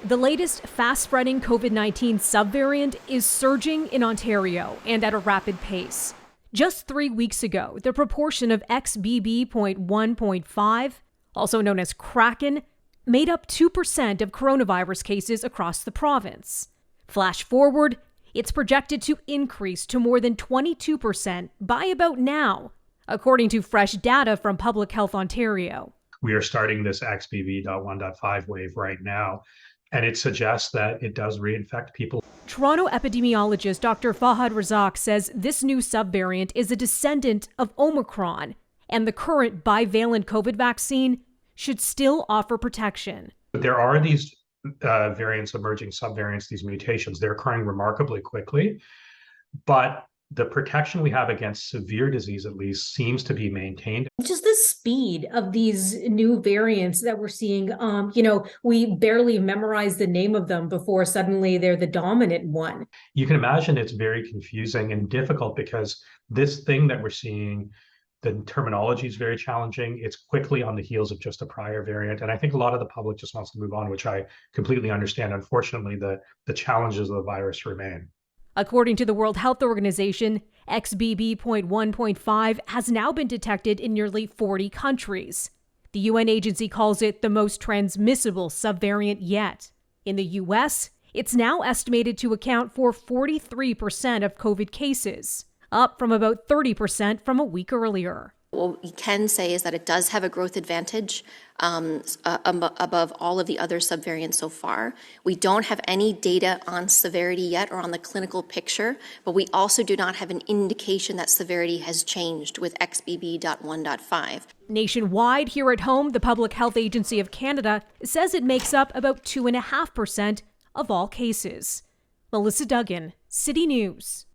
The latest fast-spreading COVID-19 subvariant is surging in Ontario and at a rapid pace. Just 3 weeks ago, the proportion of XBB.1.5, also known as Kraken, made up 2% of coronavirus cases across the province. Flash forward, it's projected to increase to more than 22% by about now, according to fresh data from Public Health Ontario. We are starting this XBB.1.5 wave right now, and it suggests that it does reinfect people. Toronto epidemiologist Dr. Fahad Razak says this new subvariant is a descendant of Omicron, and the current bivalent COVID vaccine should still offer protection. There are these variants emerging, subvariants, these mutations. They're occurring remarkably quickly, but the protection we have against severe disease, at least, seems to be maintained. Just the speed of these new variants that we're seeing, we barely memorize the name of them before suddenly they're the dominant one. You can imagine it's very confusing and difficult because this thing that we're seeing, the terminology is very challenging. It's quickly on the heels of just a prior variant. And I think a lot of the public just wants to move on, which I completely understand. Unfortunately, the challenges of the virus remain. According to the World Health Organization, XBB.1.5 has now been detected in nearly 40 countries. The UN agency calls it the most transmissible subvariant yet. In the US, it's now estimated to account for 43% of COVID cases, up from about 30% from a week earlier. What we can say is that it does have a growth advantage above all of the other subvariants so far. We don't have any data on severity yet or on the clinical picture, but we also do not have an indication that severity has changed with XBB.1.5. Nationwide, here at home, the Public Health Agency of Canada says it makes up about 2.5% of all cases. Melissa Duggan, City News.